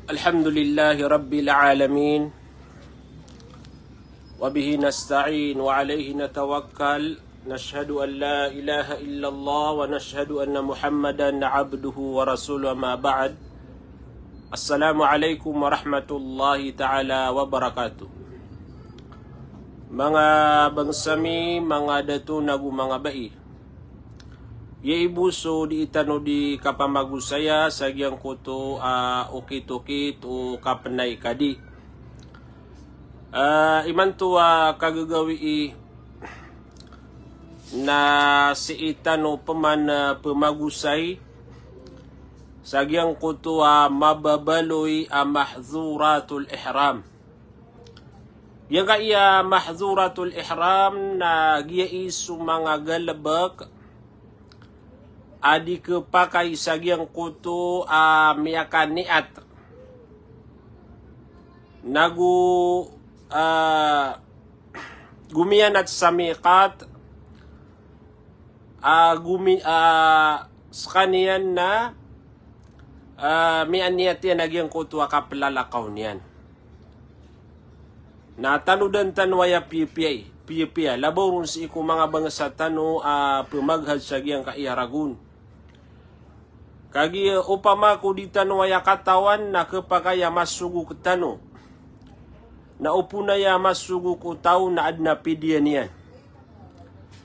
الحمد لله رب العالمين وبه نستعين وعليه نتوكل نشهد أن لا إله إلا الله ونشهد أن محمدا عبده ورسوله ما بعد السلام عليكم ورحمة الله تعالى وبركاته. Mga bangsami, mga datu nagu mga bai. Ye ibuso di itano di kapamagu saya sagyang kuto ukit-ukit o kapanay kadi. Iman to kagagawi na si itano paman pemagusay sagyang kuto mababaloy mahzuratul ihram. Yang kaya mahzuratul ihram na giya isu mga galabak adi kepakai sagyang kuto miyakan niat nagu gumiyan at samikat skaniyan na miyan niyat yan nagyang kuto kaplalakaw niyan na tanudan tanwaya piyapiyay laborun si iku mga bangsa tanu pemaghad sagyang kaiyaragun kagi upama ko di tanwaya katawan na kepakaya masugu ketanu na upunaya masugu ko tao na adna pidian yan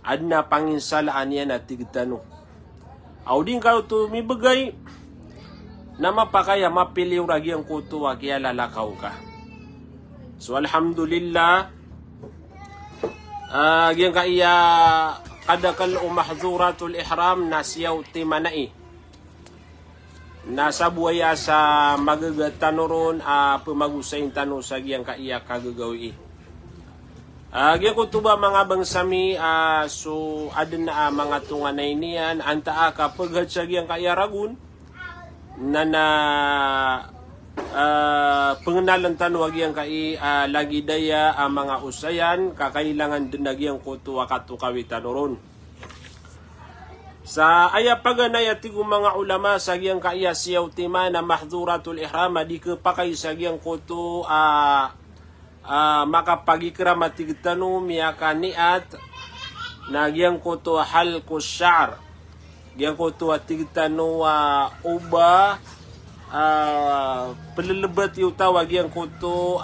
adna panginsalaan yan at tigtanu auding kao to mibagay na mapakaya mapiliw ragyang kuto kaya lalakaw ka. So alhamdulillah yang kaya kadakal mahzuratul ihram nasiyaw timanai nasa buaya sa magagatanuron pemagusayin tanu sa yang kaya kagagawi. Gyang kutuba mga bangsami so adin na mga tunganay niyan anta ka paghad sa yang kaya ragun na pengenalan tanwag yang kai lagi daya mga usayan kakailangan din nagyang kuto wakatu kawitanuron sa aya paganaya tigu mga ulama sa gyang kaya siyaw tima na mahzuratul ihram di kepakay sa gyang kuto makapagikram at tigtanu miyaka niat na gyang kuto halqus syar gyang kuto at tigtanu uba pelelebat yung tawag yang kuto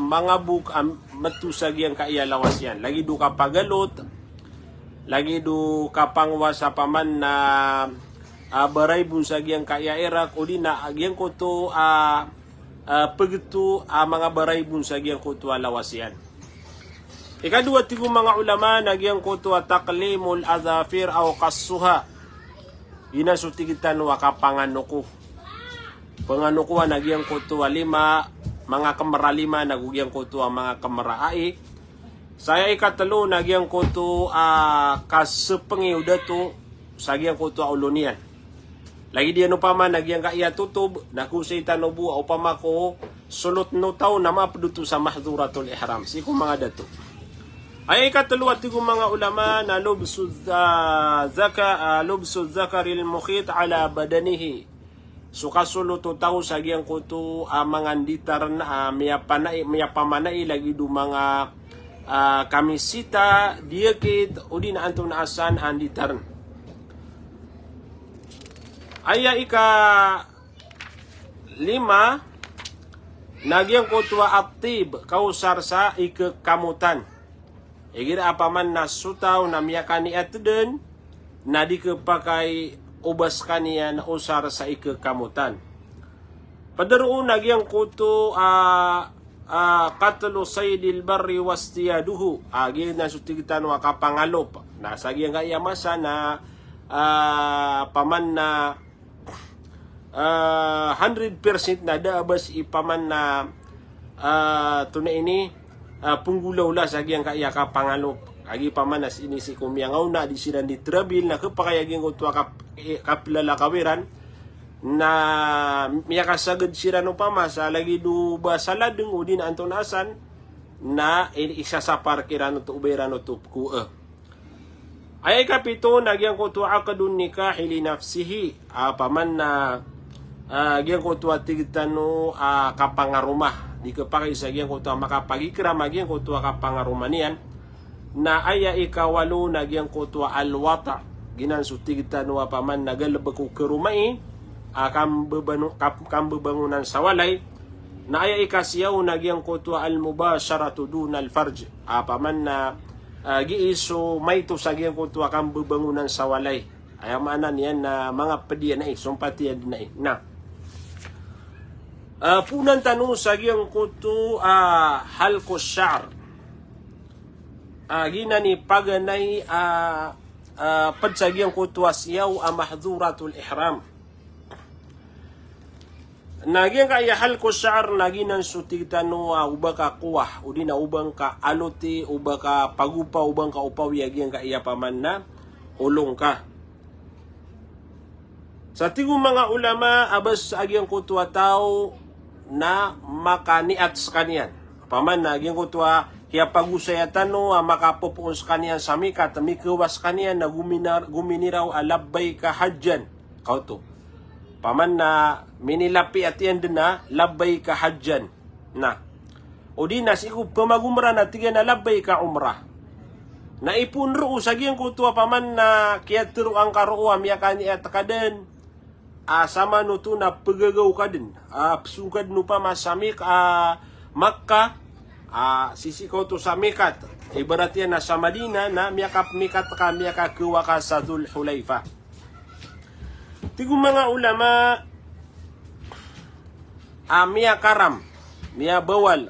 mga buk matusag yang kaya lawas yan lagi do kapagalot lagi do kapangwas sa paman na baray bunsag yang kaya erak o di na yang kuto pagito mga baray bunsag yang kuto lawas yan. Ikadua tigo mga ulama nagyang kuto taklimul azafir aw qassuha inasutigitan wa kapanganuko penganukuan nagyang kuto lima mga kamera lima nagugyang kuto mga kamera ai saya ikatalo nagyang kuto kasepengi udato sagyang kuto ulunian lagi dia no pama nagyang kaya tutub nakusay tanobu upama ko sulot no taw na mapaduto sa mahzuratul ihram siku mga dato ay ikatalo at tigo mga ulama na lubsu zakaril mukhit ala badanihi sukasulo to tao sa gyang kuto manganditar na miyapamanai lagi do mga kamisita diakit o di na anton asan anditar aya ika lima nagyang kuto aktib kausar sa ikakamutan igira apaman na sutaw na miyakani atden na di kepakai ubas kaniya na usar sa ikakamutan. Padaroon nagyang kuto katlo saydil barri wastiyaduhu agi na sutigitan wa kapangalop na sagyang kaya masa na paman na 100% na daabas ipaman na tunay ini punggulaw la sagyang kaya kapangalop agi pamanas ini si kumyangaw na di sila ni trabil na kapakayaging utwa kapilala kawiran na miyakasagad sila no pamasa lagi do basaladeng o din antonasan na isa sa parkiran to uberan to kuha ay kapito nagyang kuto akadun nikah li nafsihi paman na Agian kutua tigitanu kapangarumah dikepakai sagian kutua makapagikram agian kutua kapangarumah niyan na aya ikawalu nagyang kutua alwata ginan sutigitanu paman nagalbeku kerumai kam bebangunan sawalay na aya ikasiyaw nagyang kutua almubasharatu duna alfarj paman na giiso may to sagian kutua kam bebangunan sawalay ay mana niyan na mga pediyan na sumpatiyan na na punan tanu sagiang kutu halko syar gina ni paganay padsagiang kutu asyaw mahdhuratul ihram nagiang kaya halko syar naginan sutigtanu ubaka kuwah udina ubang ka aluti ubaka pagupa ubang ka upaw yagiang kaya paman na ulong ka. Sa tingong mga ulama abas agiang kutu tao na makaniat sa kaniyan. Paman na agiang kutua kaya pag-usayatan no makapupuon sa kaniyan sa mikat, mikawas kaniyan na guminiraw alabbay ka hadjan. Kauto. Paman na minilapi at yan din na labbay ka hadjan. Na. O di nas iku pamagumra na tiga na labbay ka umrah. Na ipunro sa agiang kutua paman na kaya tiro ang karuwa miya kaniat kaden. Sama nutu na pagagaw ka din. Sukad no pa masamik Makkah. Sisi ko to sa mikat. Ibarat yan na sa Madina na miyakap mikat ka miyakakuwa ka sa Dhul Hulayfa. Tigong mga ulama miya karam, miya bawal.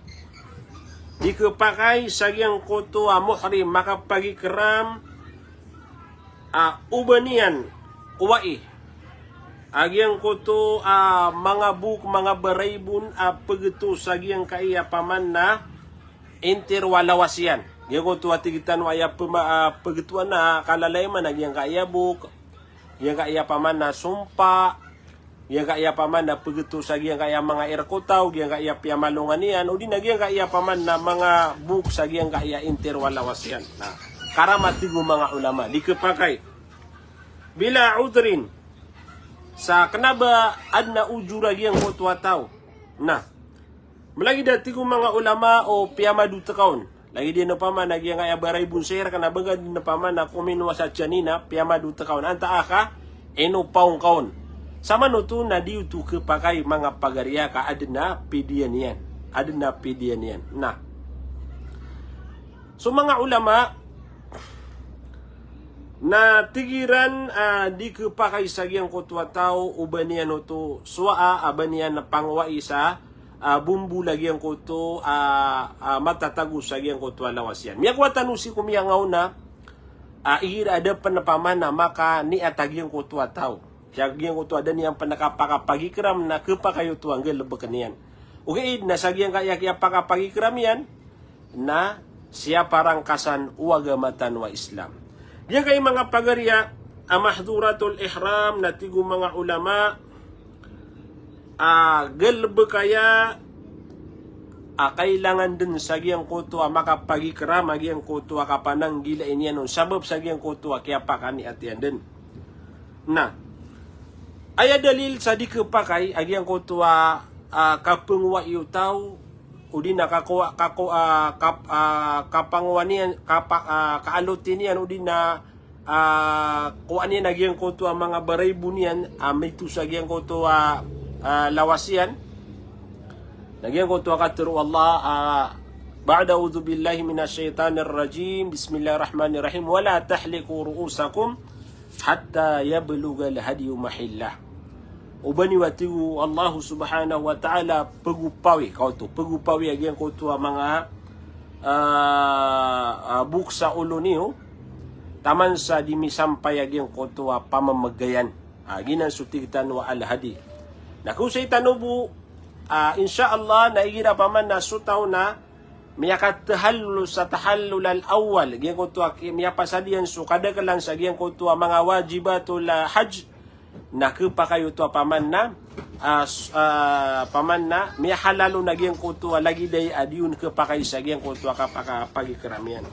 Di kapakay sagyang koto muhrim makapagikram ubanian uwai. Agyang kuto mga buk, mga baraybun pagito sagyang kaya paman na interwalawasyan. Gyang kuto atigitan waya pagituan na kalalayman agyang kaya buk, gyang kaya paman na sumpa, gyang kaya paman na pagito sagyang kaya mga irkutaw, gyang kaya piyamalungan niyan, o di na gyang kaya paman na mga buk sagyang kaya interwalawasyan. Karamatigo mga ulama, di kapakay. Bila udrin, sa kanaba adna ujura giyang kutwa tao. Na, malagi dati ko mga ulama o piyamadu takaon. Lagi din na paman, nagyang kaya baray bunser, kanabaga din na paman na kuminwa sa tiyanina, piyamadu takaon. Anta aka, eno paong kaon. Sama nuto na diutu kapakay mga pagarya ka adna pidiyan yan. Adna pidiyan yan. Na, so mga ulama, na tigiran di kapakay sagyang kutwa tao ubanian to suwa abanian na pangwai sa bumbu lagyan ko to matatago sagyang kutwa lawasyan. Miyakwa tanusi kumiyangaw na iira ada panapaman na maka ni atagyang kutwa tao. Sagyang kutwa dan yang panakapakapagikram na kapakayo to ang galabakanian. Okay, na sagyang kaya pakapagikram yan na siya parang kasan uwagamatan wa Islam. Diyan kay mga pagarya, mahdhuratul ihram na tigo mga ulama, galba kaya, kailangan din sa giyang kuto makapagikram, agiyang kuto kapanang gila inyan, sabab sa giyang kuto kaya pakani at yan din. Na, aya dalil sa di kapakay, agiyang kuto kapungwa iutaw, o di nakakuha kapangwanian kaalutin yan o di na kuha niya nagyang kuto mga baray bunian may tusagyang kuto lawasyan nagyang kuto katiro Allah ba'da a'udzu billahi minasyaitanir rajim bismillahirrahmanirrahim wala tahliqu ru'usakum hatta yablugal hadyu mahillah. Ubani watigu Allah subhanahu wa ta'ala pagupawi kauto pagupawi agyang kuto mga buksa ulo niyo taman sa dimisampay agyang kuto pamamagayan ginan sutigtan wa alhadi na kung say tanubu insyaallah naigira paman na sutaw na miyakat tahallul sa tahallul al-awwal agyang kuto miyapasadian so kadagalan sa agyang kuto mga wajibatul hajj na kapakayo to paman na may halalo nagyang kuto lagi day adiun kapakay sa gyang kuto kapakapagikramian.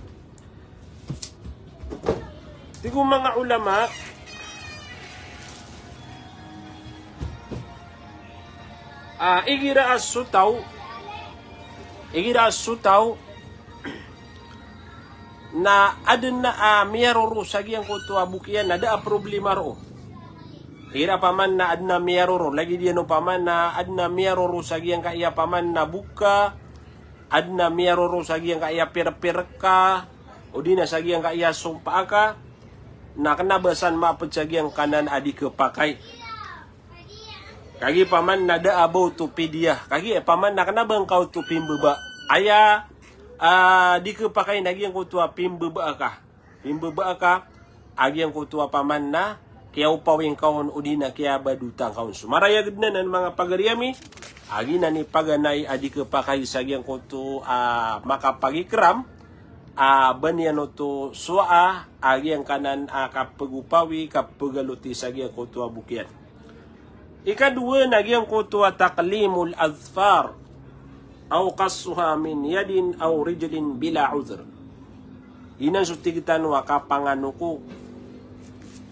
Tigo mga ulama Igira asutaw na ada na miyaroro sagiang ko to abukian ada problema ro. Ira paman na adna miyaroro lagi dia no paman na adna miyaroro sagiang ka iya paman na buka adna miyaroro sagiang ka iya perka o di na sagiang ka iya sumpaka na kena basan mapet sagiang kanan adi kepakai. Kagi paman na da abau tu pidia kagi paman na kena bangkau tu pimbeba aya di kepakai lagi yang kutua pimbeba ka agi yang kutua paman na kaya upaw yang kawan udina kaya badutang kawan sumaraya gedna nan mga pagariami agi na ni paganay adi kepakai sagi yang kutu maka pagi keram banyan to suwa agi yang kanan kapagupawi kapagaluti sagi yang kutua bukian. Ikadua lagi yang kutua taqlimul azfar au qassuha min yadin au rijlin bila uzr. Ina sutigitan wa kapanganuku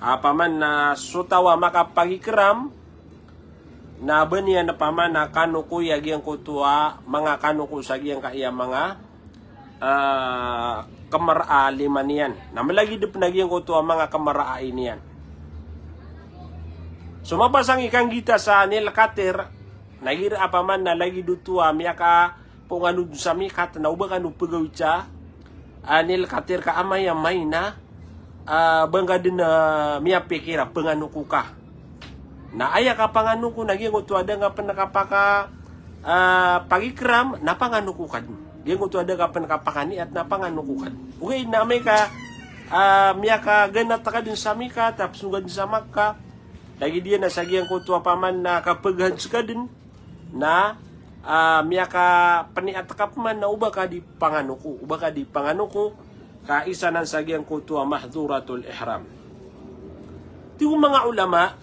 paman na sutawa makapagikiram na banian na paman na kanuku yagi ang kutua mga kanuku sagi ang kaya mga kamara limanian na malagi dip nagi ang kutua mga kamara inian. Sumabasang ikang gita sa nilkatir nagir apaman na lagi dutua miyaka punganu sa mikat na uba kanu pagawitsa anil katir ka amay na bangga din miya pikira penganu kuka na aya ka panganu ko naging utu ada nga penakapaka pagikram na panganu kukan ging utu ada ka penakapakani at na panganu kukan okay na may ka miyaka ganat ka din sa mikat tapos nga din sa makka lagi dia na sagiang kutu apaman na kapaghan ka din na miyaka paniatakap man na uba ka di panganuko ka isa ng sagyang kutua mahduratul ihram. Tiyo mga ulama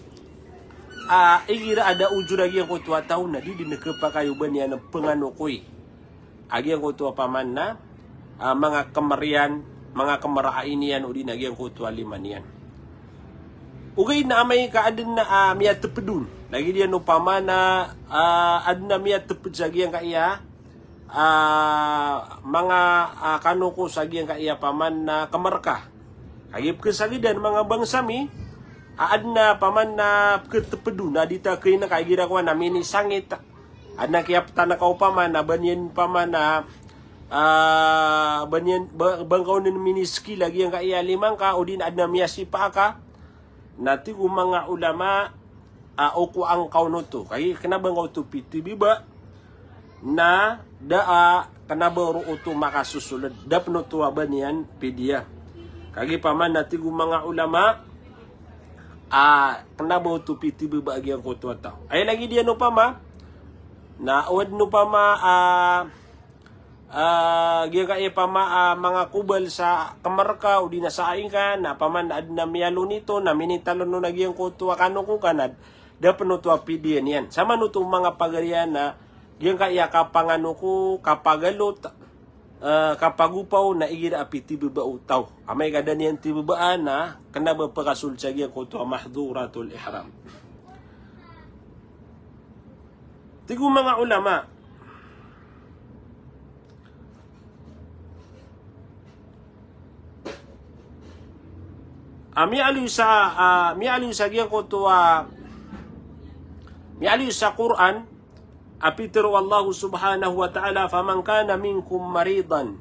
igira ada ujur agi ang kutua tao na di dinagkapakayuban niya ng panganukoy agi ang kutua paman na mga kamarian mga kamaraain niyan o di nagi ang kutua liman niyan. Ugay na may kaadin na miya tepedun. Lagi dia nupama na adna miya teped sagi ang kaya mga kanuko sagi ang kaya paman na kamarka. Agip kesagi dan mga bangsami adna paman na ketepedun na dita kay na kaigira ko na mini sangit. Adna kaya tanah kau paman na banyan paman na banyan bangkau nin miniski lagi ang kaya limang ka o din adna miya sipaka. Nati ko mga ulama oku ang kaunoto kaya kenapa ngau tu pitibiba na daa kenapa ru utu makasusulad da penutu abanian pedia kagi paman nati ko mga ulama kenapa utu pitibiba agi ang kutu tao ay lagi dia no pama na awad no pama giya ka pama mga kubal sa kamarka o di nasaing ka na paman na miyalo nito na minitalon no nagyang kutuwa kano ko kanad da penutua pidian yan sama nuto mga pagarian na giya ka kapangano ko kapagalot kapagupaw na igira api tibiba utaw amay kada niyan tibibaan na kena bapakasul sa giya kutuwa mahduratul ihram. Tigo mga ulama mialiw sa giyan ko to mialiw sa Quran apitero Allah subhanahu wa ta'ala faman kana minkum maridan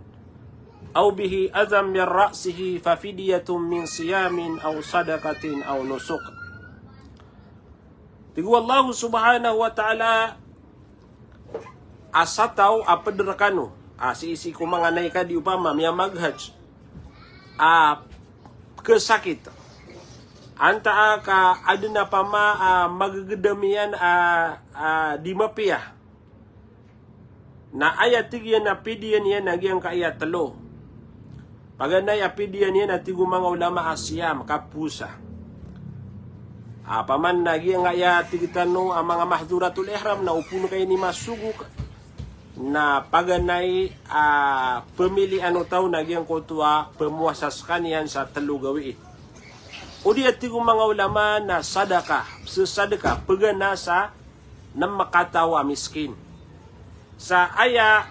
aw bihi adham min ra'sihi fa fidyatun min siyamin aw sadaqatin aw nusuk. Tigu Allah subhanahu wa ta'ala asataw apaderakano si kumanganay ka di upama miya maghaj kesakit anta ka aduna pama magagedamian di mapia na ayat tigyan na pidian yan nagyang kaya talo paganay apidian yan at tigo mga ulama asyam kapusa paman nagyang kaya tigitano ang mga mahduratul ihram na upuno kayo ni masuguk na paganay pemilihan o tao nagyang kutua pemuasas kanian sa telu gawi. O di ati mga ulama na sadaka, sesadaka pagana sa ng makatawa miskin. Sa aya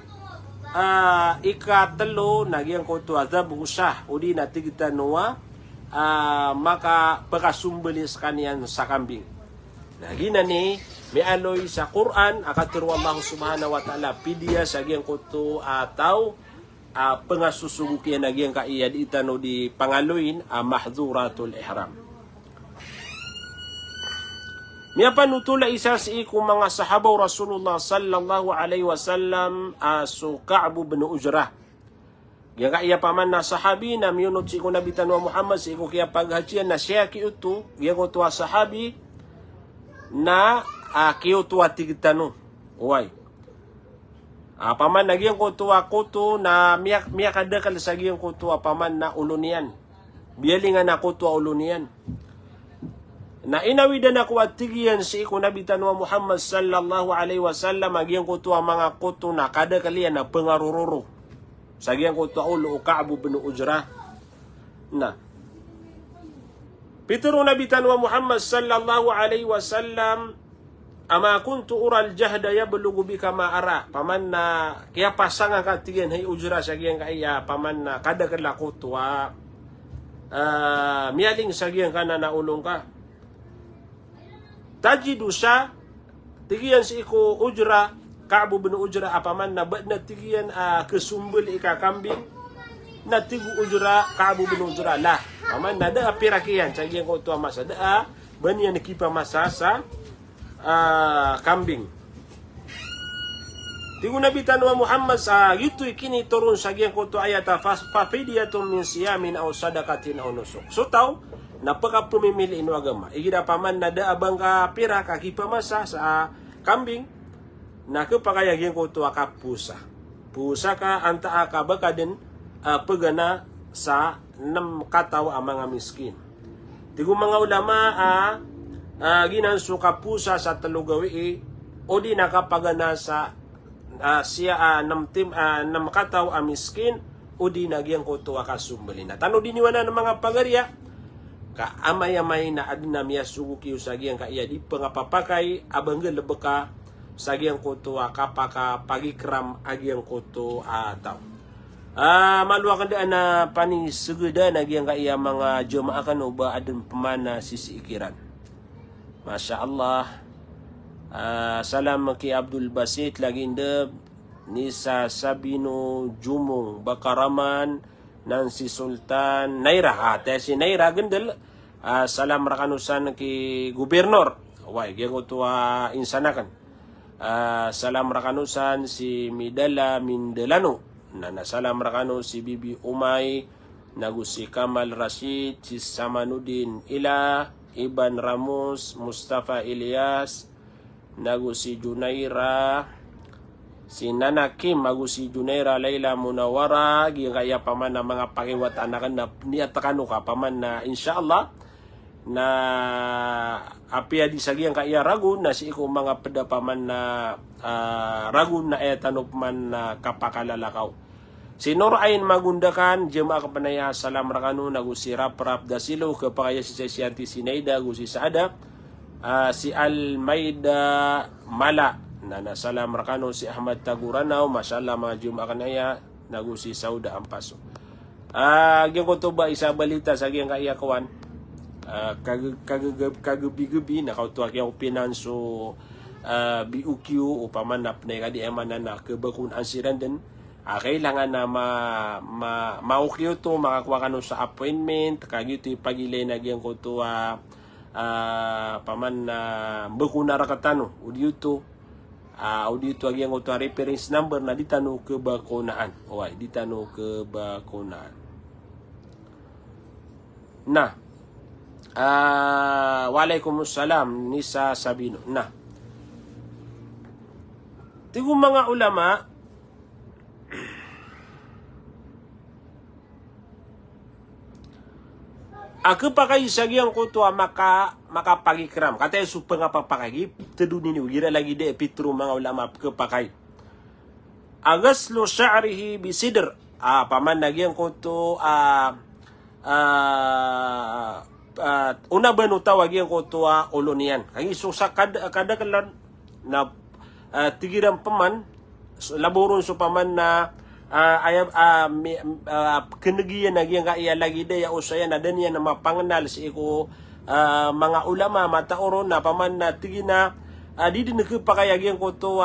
ikatalo nagyang ko to adabu siya udi na tigitanuwa maka pagkasumbalis kaniyan sa kambing. Nagina ni may aloy sa Quran akatiru Allah subhanahu wa ta'ala pidiya sa gyang ko to ataw pangasusugo kaya nagyang kaiyad itano di pangaloyin mahdhuratul ihram. Miya panutula isa sa ikong mga sahabaw Rasulullah sallallahu alaihi wasallam so Ka'b bin Ujrah. Yang kaya paman na sahabi na miyunod si ikong nabitan wa Muhammad si ikong kaya paghajian na siya kiuto. Yang ko tuwa sahabi na kiuto at tigitano. Uway. Paman nagyang ko tuwa kuto na miya kadakal sa gyang ko tuwa paman na ulunian. Biyalingan na kuto ulunian. Na inawidan ako at tigiyan si ikong nabitan wa Muhammad sallallahu alaihi wasallam agyan ko to ang mga kuto na kada kalian na pengarururo. Sa agyan ko to ulo o Ka'b bin Ujrah. Na. Pituro nabitan wa Muhammad sallallahu alaihi wasallam ama kuntu ural jahda yablugu bika ma ara. Paman na kaya pasanga ka tigiyan hay Ujrah sa agyan kaya paman na kada kala kuto miyaling sa agyan ka na naulong ka. Tajidu siya, tigiyan si iko Ujrah, Ka'b bin Ujrah, apaman na ba na tigiyan kesumbel ika kambing, na tigu Ujrah, Ka'b bin Ujrah lah. Paman na da pirakiyan, sagiyan ko tuwa masa, da banyan nakipa masa sa kambing. Tigu nabitan wa Muhammad sa gitu ikini turun sagiyan ko tuwa ayata, fafidiyatun min siyamin aw sadakatin aw nusuk. So tau, napaka pumimili ino agama. Igida paman na da abang ka pira kakipamasa sa kambing na kapakayagin ko to ka pusa. Pusa ka anta ka baka din pagana sa nam kataw ang mga miskin. Tigo mga ulama ginansu ka pusa sa talugawi o di nakapagana sa siya nam kataw ang miskin o di nagyang ko to ka sumbali. Na tano diniwana ng mga pagarya ka amay-amay na adna miya suguki usagian ka iya di pangapapakay abangga lebeka sagian koto kapaka pagikram agian koto ataw. Maluakan daan na pani segeda nagian ka iya mga jemaah kan uba adun pemana sisi ikiran. Masya Allah. Salam ki Abdul Basit laginda Nisa Sabino Jumung Bakaraman Nancy Sultan Naira si Naira gendel salam rakanusan ki gubernur way gyang to insanakan salam rakanusan si Midala Mindelano na salam rakano si Bibi Umay nagu si Kamal Rashid si Samanudin Ila Iban Ramos Mustafa Ilyas nagu si Junaira si Nana Kim, magu si Junaira Laila Munawara, gaya paman na mga pakiwat anakan na niyatakan ka paman na insyaallah na apia di sagiang kaya ragun na si iko mga peda paman na ragun na etanop man na kapakalalakaw. Si Norain magundakan jemaah kapanaya salam rakanu nagu si Rap Dasilo kapakaya si Sesianti Sinaida gu si Saada si Almaida Mala na salam rakano si Ahmad Taguranaw masyaallah mga juma kanaya nagu si Sauda Ampaso. Gyang ko to ba isa balita sa gyang kaya kawan kagabi-gabi na kauto gyang pinanso BUQ upaman na pnay kadi emanan na kebakun ansiran din kailangan na maukyo to makakuha kano sa appointment kagito pagilay na gyang ko to paman na bakuna rakatano udiyo to audio tu agi yang auto reference number na ditanu kebakonaan. Oi, ditanu kebakonaan. Nah. Waalaikumsalam Nisa Sabino. Nah. Tigo mga ulama aku pakai sagiang ko to makapagikram. Kata su pangapapakagi teduni ni ugira lagi de pitru mga ulama kepakai. Agaslu sya'rihi bisidr. Paman nagiang ko to una banu tawagiang ko to ulunian. Kagi susa kada kalan na tigiran paman laboron so paman na kenegian lagi yang kaya lagi daya usaya na dan yan na mapangnal si iko mga ulama mataoron na paman na tigina di din nakapakayagyan ko to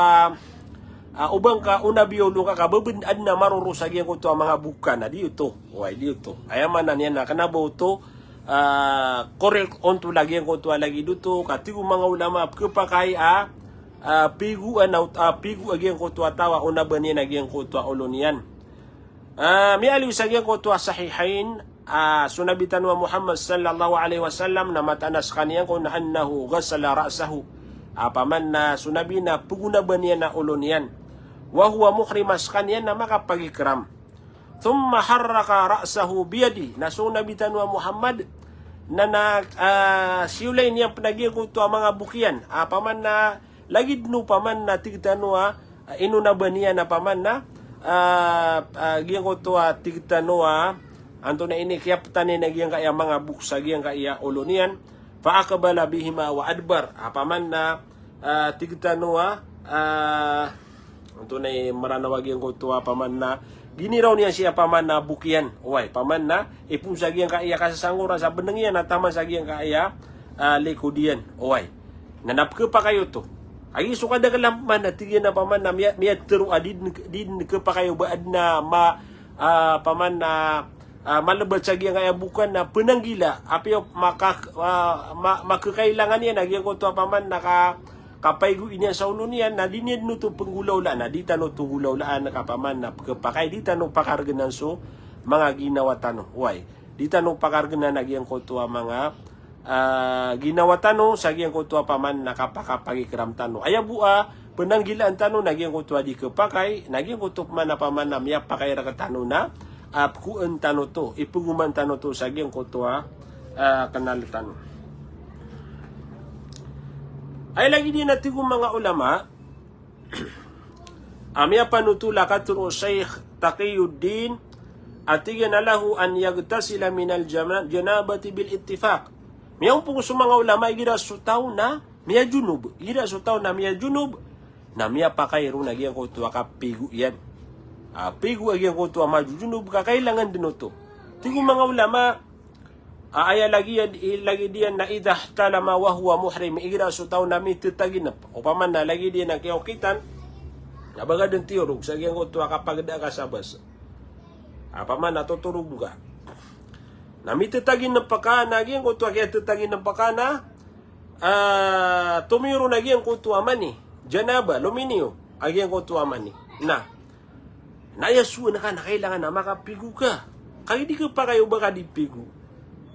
ubang ka una biolo ka babendad na marurusagyan ko to mga bukan na di ito ayaman na niyan na kanabo to korek onto lagi ko to lagi dito katigo mga ulama kapakay pigu agyan ko to tawa una ba niyan agyan ko to ulonian mi aliw sagyan ko to sahihain sunabitan wa Muhammad sallallahu alaihi wasallam na matanas kaniyan ko na annahu ghassala ra'sahu apaman na sunabi na puguna ba niya na ulonian wa huwa muhrimas kaniyan na makapagikram thumma harraka ra'sahu biyadi na sunabitan wa Muhammad na siulay niya panagyan ko to mga bukian apaman na lagi dinu paman na tigtanwa inuna ba niya na paman na gian ko to tigtanwa anto na ini kiyaptan na gyang kaya mga buksa gyang kaya ulonian fa aqbala bihima wa adbar apaman na tigtanwa anto na maranawag gyang ko to paman na giniraw niya siya paman na bukian paman na ipusa gyang kaya kasasangura sa benengian na tama sa gyang kaya likudian nanapke pa kayo to ay suka da kalampan na tigyan na paman na miyat teru din ke pa kayo baad na paman na malabad sa giyang kaya bukan na penanggila api makakailangan niya nagyang ko to paman na kapaygo niya sa ulo niya na dinid no to penggulawlaan na di tano tunggulawlaan na kapaman na kapakay di tano pakarganan so mga ginawa tano di tano pakarganan nagyang ko to mga ginawa tano sa gyang ko to paman na kapakapagikram tano ayabua penanggilaan tano nagyang ko to di kapakay nagyang ko to man na paman na miya pakay ra tano na kuan tano to ipuguman tano to sa gyang ko to kanal tano ay lagi din natin mga ulama amya panutula katro Sheikh Taqiyuddin atigan lahu an yagtasila min al janabati bil ittifaq miyaw po sa mga ulama gira sutaw na miya junub na miya pakayro na gyang ko to kapigu yan pigu agyan ko to maju junub kakailangan din to tigo mga ulama aya lagi diyan na idah talama wa huwa muhrim igira sutaw na mi titaginap upaman na lagi diyan na kiyokitan nabaga din tiyorog sa gyang ko to kapagda ka sa bas apaman natuturog ka na mi titagin ng pakana gyang ko to kaya titagin ng pakana tumiro na gyang ko to amani janaba luminio agyan ko to amani na nayasu na ka na kailangan na makapigu ka kaya di ka pa kayo baka di pigu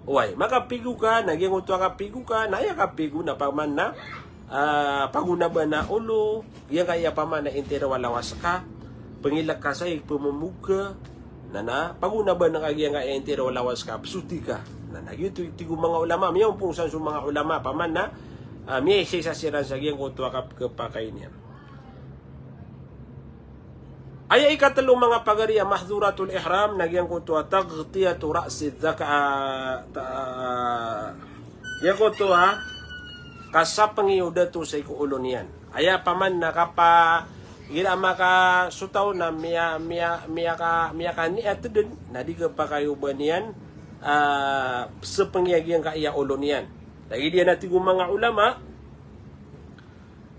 makapigu ka nagyang ko to kapigu ka naya kapigu na paman na paguna ba na ulo yan kaya paman na intera walawas ka pangilak ka sa pamamuga na paguna ba na kaya nga intera walawas ka psuti ka na nagyuto tigo mga ulama miyaw pong sa mga ulama paman na miya siya sasiran sa gyang ko to kapakay niya ay ikatalong mga pagariya mahduratul ihram nagyang ko to taghtiyatu ra'si dhaka yan ko to kasapangiyo dato sa ikuulo niyan aya paman na gira maka sutaw na miya ka ni atudun na di ka pa kayo ba niyan sa pangyagyan ka iya ulo niyan lagi diyan natin mga ulama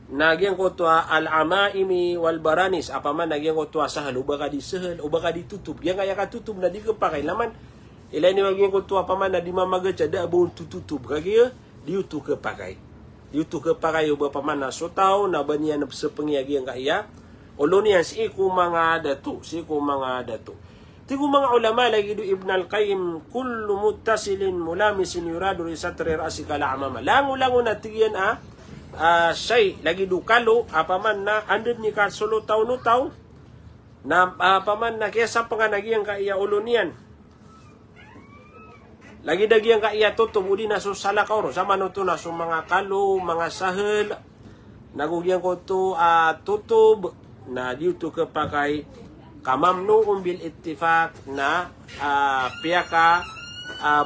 nagyang ko to al-amaimi wal baranis apaman nagyang ko to sahal uba ka di sahal uba ka di tutub yang kaya ka tutub na di ka pa kailaman ilay ni magyang ko to apaman na di mamagat sa daabon tututub kagaya di uto ka pakay uba paman na sutaw na ba niya na sa pangyagyan ka iya ulo niyan si ko mga dato tigo mga ulama lagi do Ibn al-Qayyim kullu muttasilin mulamisin yuradu risatri ra'si kala amama lango na tigyan say lagi dukalo apaman na andun ni ka solo taw na apaman na kesa panganagiyang ka iya ulo niyan lagi dagiyang ka iya tutub udi na so salakaw sama no to na so mga kalo mga sahel nagugyan ko to tutub na dito ka pakay kamamnuun bil ittifaq na piyaka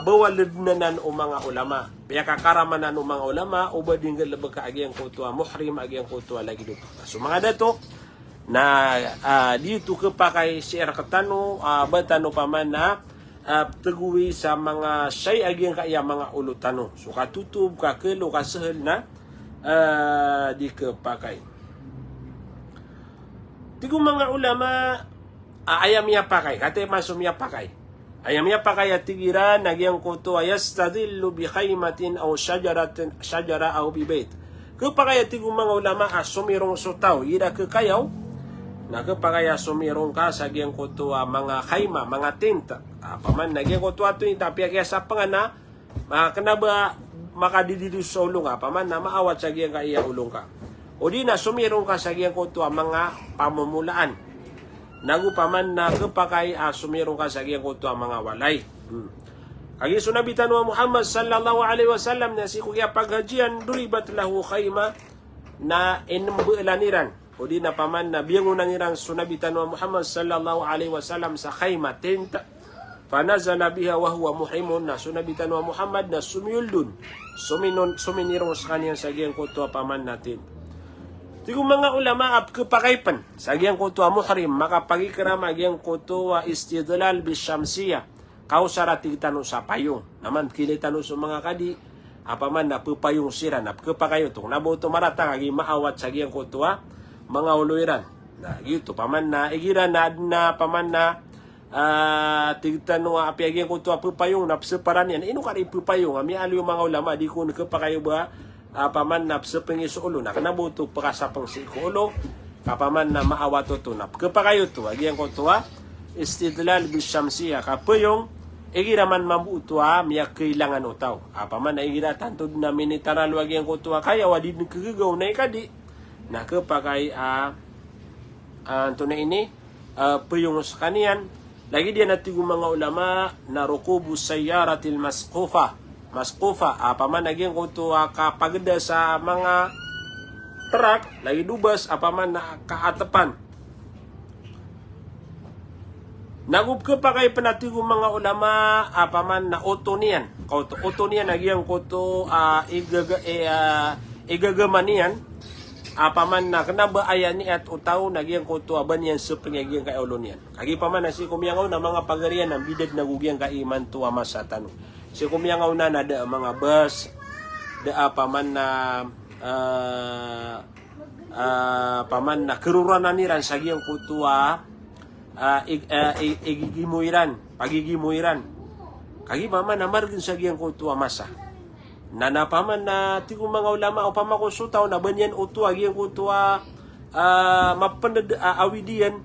bawalid nanan o mga ulama Paya kakaraman anu mga ulama uba dinggal lebek agi yang kutua muhrim agi yang kutua lagi dito. So mga dato na dito kepakai siar ketanu batano paman na teguwi sa mga syai agi yang kaya mga ulutano. So katutub ka kelo ka sehel na di kepakai. Tigo mga ulama ayam ya pakai kate masum ya pakai. Ayam ya pakai tigiran nagyang kuto yastadillu bi khaymatin aw shajara aw bi bait. Kepakai tigo mga ulama sumirong sutaw ida kekayaw na kepakai sumirong ka sa gyang kuto mga khayma mga tenta. Paman nagyang kuto ato tapi kaya sa pangana kenaba makadididu sa ulong ka paman na maawat sa gyang kaya ulong ka. O di na sumirong ka sa gyang kuto mga pamumulaan. Nagupaman na kepakai sumirong ka sa gyang kuto mga walay. Kagi sunabitan wa Muhammad sallallahu alaihi wasallam na si kuya paghajian duribat lahu khayma na inembelaniran. O di na paman na biyangunan nirang sunabitan wa Muhammad sallallahu alaihi wasallam sa khayma tenta. Fanazala biha wa huwa muhrimun na sunabitan wa Muhammad na sumiyuldun. Suminirong sa kaniyang sa gyang kuto paman natin. Tigo mga ulama kepakaipan sa gyang kuto muhrim makapagikram agyang kuto istidlal bisyamsiya kausara tigtano sa payong naman kilitano sa mga kadi apaman na pupayong sira na kepakayo tong nabuto marata agi maawat sa gyang kuto mga uluiran na gito paman na igira na paman na tigtano api agyang kuto pupayong na separan yan ino kadi pupayong ami aliyo mga ulama di kun kepakayo ba paman na sa pangisulo na kanabuto pakasapang si kulo kapaman na maawato to na kapakayo to agyang ko to istidlal bisyamsiya kapayong igiraman mabuto miyak kailangan utaw paman na igira tanto na minitaral agyang ko to kaya wadi kagagaw na ikadi na kapakay to na ini payong sa kaniyan lagi dia natigo mga ulama na rukubu sayyaratil masqufa paman naging kuto kapagda sa mga truck lagi dubas paman na kaatapan nagup ke pakai penatigo mga ulama paman na otonian naging kuto igagamanian paman na kenaba ayani at utaw naging kuto abanian sa pangaging kay olonian kagi paman na si kumyangaw na mga pagarian ng bidad nagugyang kaiman to sa tanong. Si kumyangaw na nada mga bus, paman na paman na keruranan niran sa giyang kutua pagigimuiran. Kagi paman na margin sa giyang kutua masa. Nanapaman na tigo mga ulama o pamakusutaw na banyan utua giyang kutua mapanad awidian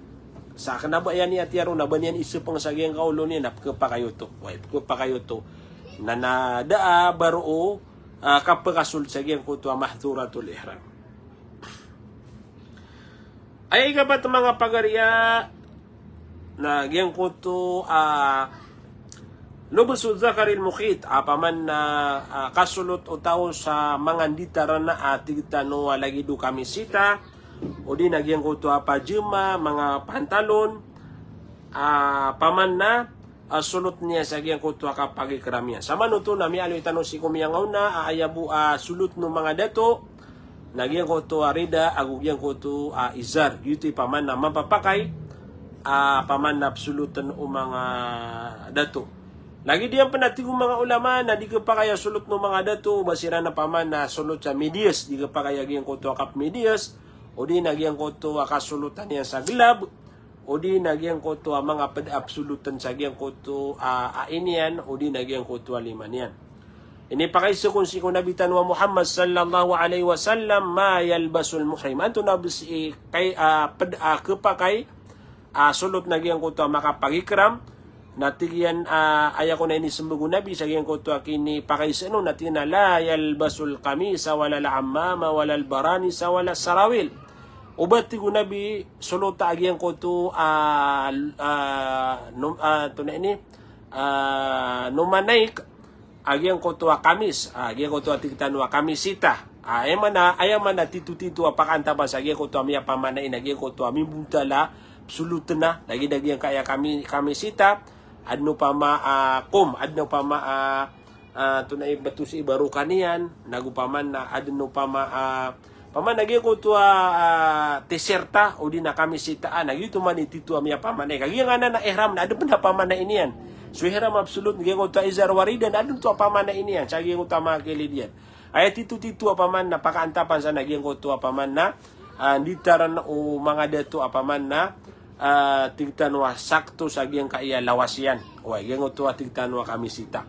sa kanabayan ni atiyaro na banyan isupang sa giyang kaulo niya napakapakayo to. Napakapakayo to. Na nadaa baro kapakasul sa gyang kuto mahduratul ihram. Ay kabat mga pagariya na gyang kuto lubusul zakaril mukhit paman na kasulot utaw sa mga ditaran na tigtano lagi do kamisita o di nagyang kuto pajama mga pantalon paman na sulot niya sa gyang kuto kapag ikramiya. Sama no to nami aloy tanong si kumyangaw na ayabu sulot no mga dato nagyang kuto rida agugyang kuto izar. Yuti paman na mapapakay paman na sulutan o mga dato. Lagi diyan panatigo mga ulama na di ka pa kaya sulot no mga dato basira na paman na sulot sa medias di ka pa kaya gyang kuto kap medias o di nagyang kuto kasulutan niya sa glab o di nagyang kuto mga pad-absolutan sa gyang kuto ainian o di nagyang kuto liman yan. Ini pakaiso kung si kunabitan wa Muhammad sallallahu alaihi wasallam ma yalbasul muhrim. Anto nabisi kay kapakay sulot nagyang kuto makapagikram natigyan aya ko na ini sembugo nabi sa gyang kuto kini pakaiso no natina la yalbasul kamisa wala al-ammama wala al-barani sa wala sarawil. Ubat tigo nabi sulota agyang kuto numanaik agyang kuto kamis agyang kuto tigtanwa kamisita ayaman na titu apakanta ba sa agyang kuto miya pamanain agyang kuto mimbutala sulutna lagi dagyang kaya kamisita adno pa adno pa tunay batu si baru kanian nagu paman na adeno paman nagi ko tua teserta udi na kami sitaan nagi tu man ititu amia paman kagi ngana na ihram na adu pun paman na inian so ihram absolut nagi ko tua izar waridan adu tu paman na inian sagi ko tama kelidian ayat titu paman na pakaantapan sa nagi ko tua paman na ditaran o mga dato paman na tigtanwa sakto sa giyang kaya lawasian o giyang tua tigtanwa kami sita.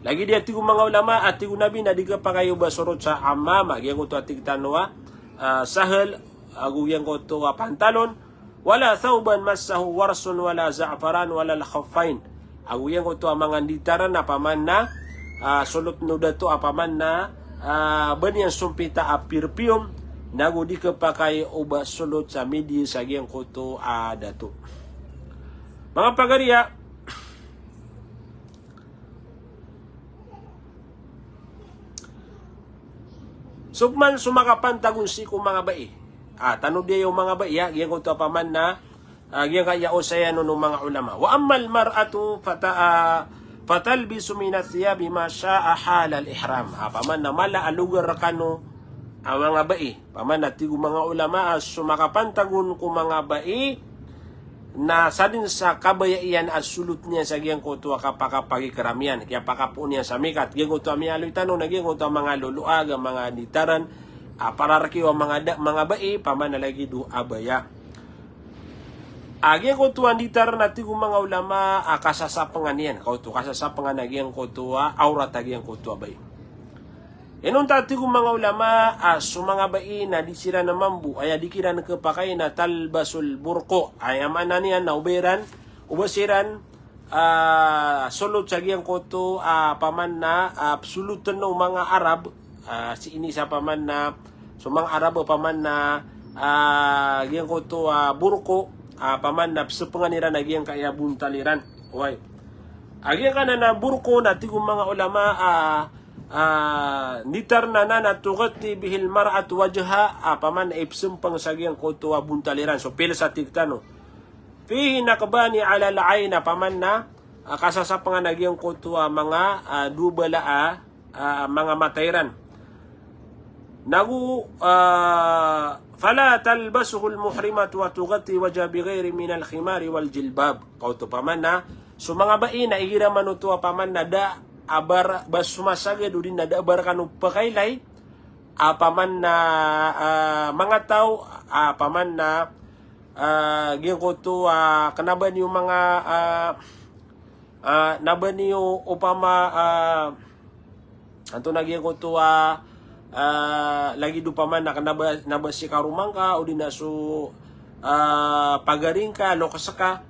Lagi dia tigu mga ulama at tigu nabi na diga pa kayo basurot sa amama. Giyang ko to atig tanwa sahel aguyang ko to pantalon. Wala thawban masahu warsun wala za'faran wala lakhafain. Aguyang ko to mga ditaran na paman na sulot no dato apaman na banyan sumpita a perfume. Nagu di kapakay o basulot sa midi sa giyang ko to dato. Mga pagariya, sukman sumakapan tagun si ko mga bai. Tanong dia yung mga bai, giyan ko to paman na giyan kaya o saya no mga ulama. Wa ammal mar'atu fatalbisu min athiyabi ma sha'a halal ihram. Paman na mala alugar kano ang mga bai. Paman na tigo mga ulama sumakapan tagun ko mga bai na sadin sa kabayaian at sulut niya sa giyang kuto kapakapagi karamian kaya pakapo niya sa mikat giyang kuto amialoy tanong na giyang kuto mga luluag mga ditaran para rakiwa mga bai paman na lagi do abaya giyang kuto ang ditaran na tigo mga ulama kasasapangan yan kuto kasasapangan na giyang kuto aurat na giyang kuto abay. Enong tati ko mga ulama so mga bai na di sila na mambu ay adikira na kapakay na talbasul burko ay amanan niya na ubasiran sulod sa giyang koto paman na absolutan no mga Arab si ini sa paman na so mga Arab paman na giyang koto burko paman na sepenganira na giyang kaya buntaliran way agiyang kana na burko na tigong mga ulama nitar na tugati bihil mar'at wajha paman ipsum pang sagyang koto buntaliran so pila sa tigtano fihi nakbani ala al-ayn paman na kasasapangan nagyang koto mga dubala mga matayran nagu fala talbasuhu al-muhrimat wa tugati wajha bighairi min al-khimari wal jilbab koto paman na so mga bai na igira manuto paman na da abar basumasagad udin na abar kanu pakailay paman na mga tao paman na giyan ko to kanaban yung mga naban yung upama anto na giyan ko to lagi do paman na kanaba si karumang ka udin na so pagaring ka lokas ka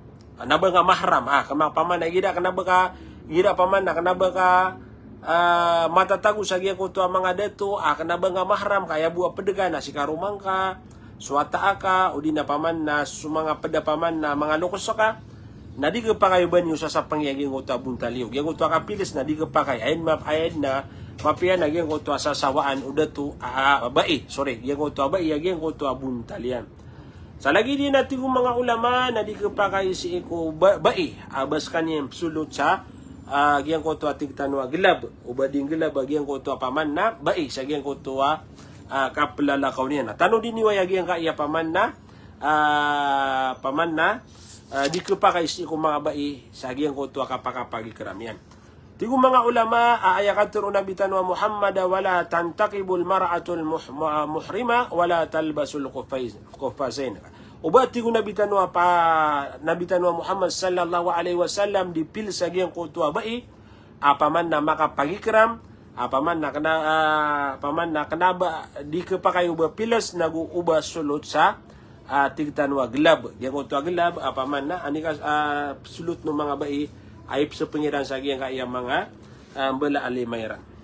naba nga mahram kama paman na gida kanaba ka gira paman na kanaba ka matatago sa giya ko to mga deto kanaba nga mahram kaya buwa pedegan na si karumang ka suwata ka o di na paman na sumanga peda paman na mga lokos ka na di ka pa kayo banyo sa pangyaging ko to buntaliw giya ko to kapilis na di ka pa kayo ayun na mapian na giya ko to sasawaan o deto bai sorry giya ko to bai giya ko to buntalian sa lagi din natin kung mga ulama na di ka pa kayo si iko bai abas kanyang sulot sa giyang ko to atig tanwa gilab ubading gilab giyang ko to paman na bai sa giyang ko to kaplalakaw niya na tanong din niwa giyang kaya paman na di ko pa kay si ko mga bai sa giyang ko to kapakapagi karamian tigo mga ulama ayakaturo nabi tanwa Muhammad wala tantaqibul mar'atul muhrima wala talbasul qufazain Ubati ko nabitanwa Muhammad sallallahu alaihi wasallam di pil sa giyang kutua bai paman na makapagikram paman na kanaba di ka pa kayo ba pilas naguuba sulot sa tigtanwa glab giyang kutua glab paman na anika sulot no mga bai ay sa pangiran sa giyang kaya mga bala alimayran.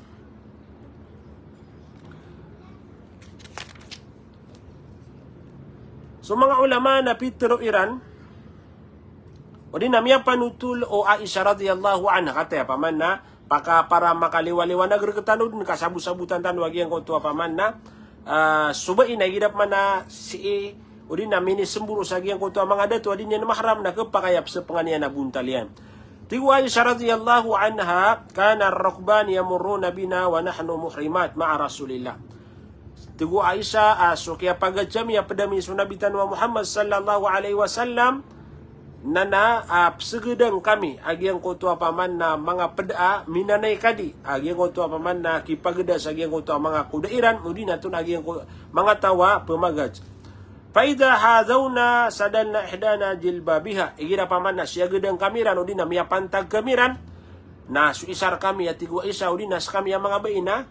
So mga ulama na Pitero Iran o din namya panutul o Aisha radhiyallahu anha kataya paman na para makaliwaliwanag rekatanod kasabu-sabutan tan wagi ang kontua paman na subai na gidap man na si o din namin semburo sa giyang kontua mga dato din yan mahram na kapakayap sa panganian na buntalian. Tigu Aisyah radhiyallahu anha, kana ar-rukban yamurruna bina wa nahnu muhrimat ma'a Rasulillah. Tigu Aisyah so kaya pagajam ya pedami sunabitan wa Muhammad sallallahu alaihi wasallam nana segedang kami agiang kotua paman na mga peda minanay kadi agiang kotua paman na kipageda sa agiang kotua mga kudairan udina tun agiang mga tawa pemagaj. Faida hadawna sadalna ihdana jilbabiha. Igira paman na siya gedang kamiran o di na miya pantag kamiran. Na suisar kami at tigwa isa o di na sa kami ang mga baina.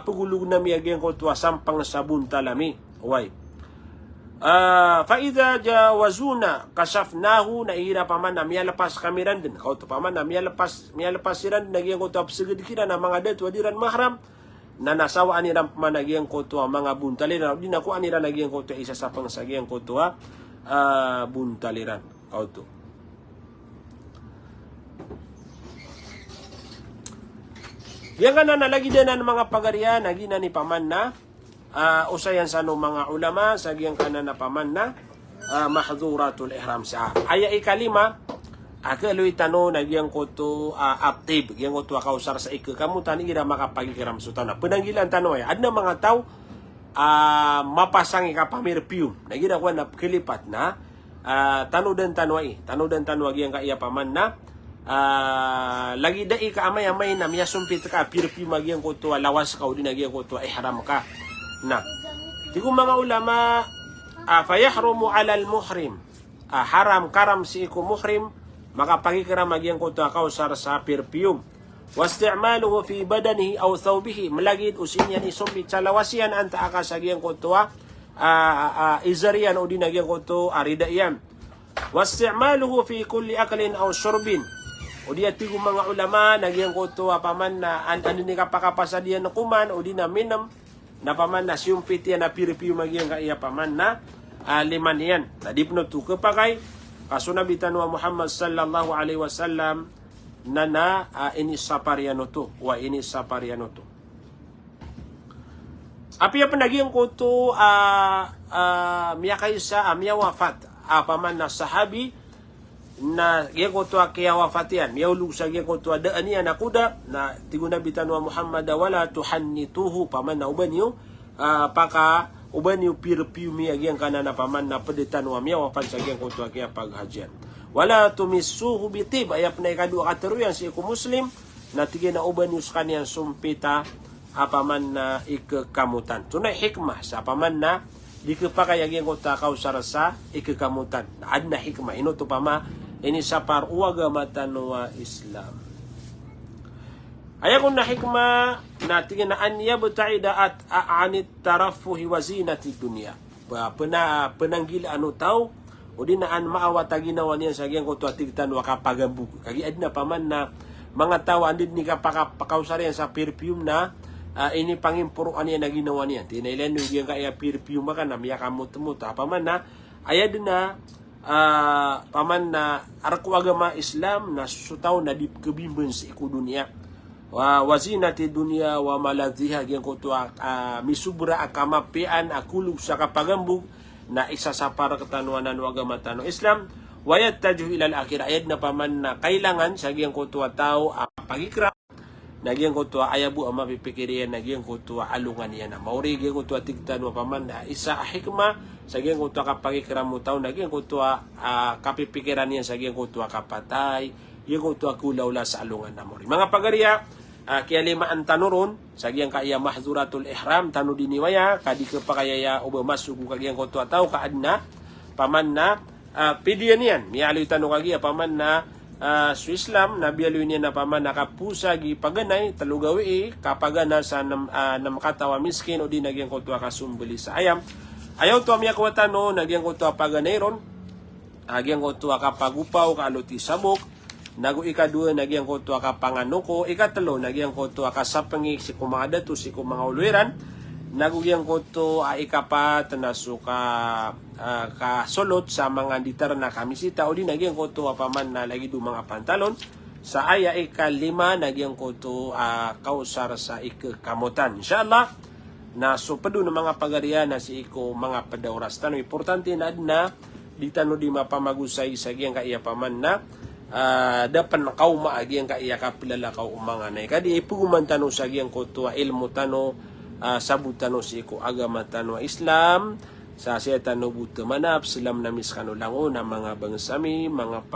Pugulog na miya geng ko tuwa sampang sabun talami. Uway. Faida jawazuna kasafnahu na igira paman na miya lepas kamiran din. Kau tu paman na miya lepas siran na geng ko tuwa psegedikira na mga det wadiran mahram. Na nasawa anirang managiyang kotua mga buntaliran. Di na ko anirang nagiyang kotua isa sa pangsagiyang kotua buntaliran. Kauto. Yang ka na nalagi din ng mga pagarian, nagina ni paman na usayan sa mga ulama, sagiyang ka na paman na mahduratul ihram sa aya ikalima. Akaloy tano nagyang ko to active gyang ko to kausar sa ikakamutan ira makapagikiram so tano penanggilan tano ay adna mga taw mapasang ka pamirpium nagira ko na kilipat na tano den tano gyang ka iya paman na lagi dai ka amay na miya sumpit ka pirpium magyang ko to lawas ka udi nagyang ko to ihram ka na tigo mga ulama fayahrumu ala al muhrim haram karam si iku muhrim makapagikiram magyang ko to kausar sa perfume wasti'maluhu fi badanihi aw thawbihi malagid usinyan isumpit sa lawasian anta akasagyang ko to izarian o dinagyang ko to aridaiyan wasti'maluhu fi kulli aklin aw shurbin o di atigo mga ulama nagyang ko to paman na ano ni kapakapasadian na kuman o di na minam na paman na sumpit yan na perfume magyang ka iya paman na liman yan tadi pno to kapagay kasunabitan wa Muhammad sallallahu alaihi wasallam nana ini sapariano to wa ini sapariano to. Api apa nagyang ko to miya kaysa miya wafat paman na sahabi na gyang ko to kaya wafatian miya ulug sa gyang ko to daan niya nakuda na tigunabitan wa Muhammad wala tuhannituhu paman na uban yo paka uban yung perfume agyang kanana paman na peditan wa miya wafat sa agyang kutua kaya paghajian. Wala tumissuhu bitib ayap na ikadua kateruyan si iku muslim na tigay na uban yung kaniyang sumpita apaman na ikakamutan. Tunay hikmah sa apaman na di kapakay agyang kutua kausar sa ikakamutan. Ad na hikmah. Ino to pama ini sapar uwaga matanwa Islam. Ayakun na hikmah na tingin na anya butaida at aanit tarafuhi wa zinati dunia. Penanggil anu tau o di naan maawata ginawa niya sa agyang ko to atigtan wa kapagambug. Kagi ad na paman na mga tao andid ni kapakausarian sa perfume na ini pangimpuruan niya na ginawa niya. Tinailan yung yung kaya perfume ka na miya kamut-mut. Paman na ayad na paman na arakwagama Islam na sutaw na di kebimbun sa iku dunia. Wazinati dunia wa maladhiha gyang ko to misubra akamapian akulug sa kapagambug na isa sa para katanuanan wa agamatan Islam wayat tajuh ilal akhir ayat na paman na kailangan sa gyang ko to tao pagikra na gyang ko to ayabu ang mapipikirian na gyang ko to alungan yan na mauri gyang ko to tigtan wa paman na isa hikma sa gyang ko to kapagikra mo tao na gyang ko to kapipikiran yan sa gyang ko to kapatay gyang ko to kulawla sa alungan na mauri mga pagariya kaya lima ang tanuron sa giyang kaya mahduratul ihram tanu diniwaya kadi kapakayaya uba masuku kagiyang koto ataw kaadna paman na pidiyan yan mialoy tanu kagiya paman na su Islam na bialoy niya na paman na kapusa gi paganay talugawi kapagana sa namkatawa miskin o di nagyang koto kasumbali sa ayam ayaw to miya kwatano nagyang koto paganay ron nagyang koto kapagupaw kaluti sabok Nagu ikadua nagyang ko to ka panganuko, ikatlo nagyang ko to ka sapangi si kumada to si kumanga uluiran, nagu yang ko to ikapat na suka ka solot sa mga ditar na kamisita o di nagyang ko to paman na lagi do mga pantalon sa aya ikalima nagyang ko to kausar sa ikakamutan. Insyaallah na supado ng mga pagarian na si iko mga padauras. Tano importante na di tano di mapamagusay sa giyang kaya paman na dapan kauma agi ang kaiya kapilala kau umanganay. Kadi ipuguman tano sa agi ang kutua ilmu tano, sabut tano si ko agama tano Islam, sa siya tano buto manap, silam na miskano lango na mga bangsami, mga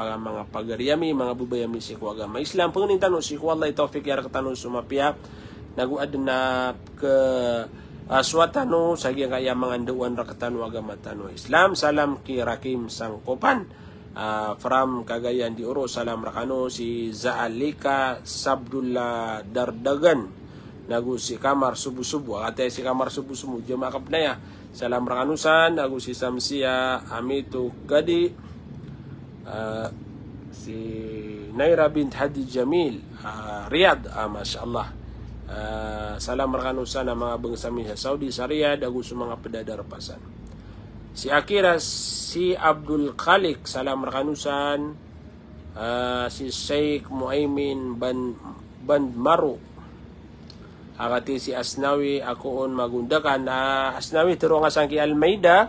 pagaryami, mga bubayami si ko agama Islam. Pangin tano si ko Allah tawfik yara katano sumapya, naguad na ke swatano sa agi ang kaya mga anduan rakatano agama tano Islam. Salam ki Rakim Sangkopan. From Cagayan de Oro, salam rakano si Zaalika Sabdullah Dardagan nagu si Kamar Subu-Subu ate si Kamar Subu-Subu jema kapnaya salam rakanusan nagu si Samsia Amitu Gadi si Naira bint Hadi Jamil Riyadh masyaallah salam rakanusan ang mga bangsami sa Saudi sa Riyadh nagu sa mga pedadar pasan. Si Akira, si Abdul Khalik, salam rakanusan, si Sheikh Muaymin Bandmaru, akati si Asnawi, akoon magundakan, Asnawi, turo nga sang ki Almeida,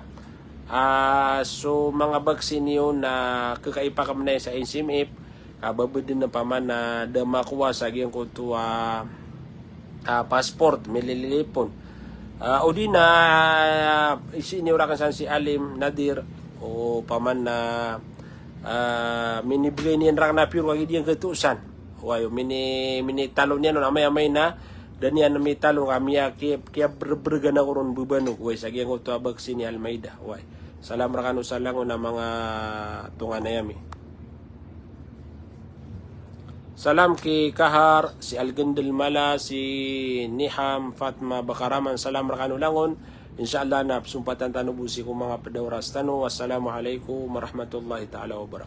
so mga baksin yun na kakaipakam na sa NCMF, kababod din na paman na damakuha sa aging kutuwa passport, mililipon. O di na isiniwrakan san si Alim Nadir o paman na minibigay niyan rak na pure wagi diyan ketusan. Wayo mini talon niya no amay na dan yan may talon kami kaya berberga na koron bubano way sa gyang uto abag sini Almeida. Way. Salam rakano sa lango na mga tungan na yami. Salam ki Kahar, si Algendel Mala, si Niham, Fatma Bakaraman, salam rakano langon. Insyaallah na sumpatan tanubusi ko mga pedawras tano. Wassalamualaikum warahmatullahi ta'ala wabarakatuh.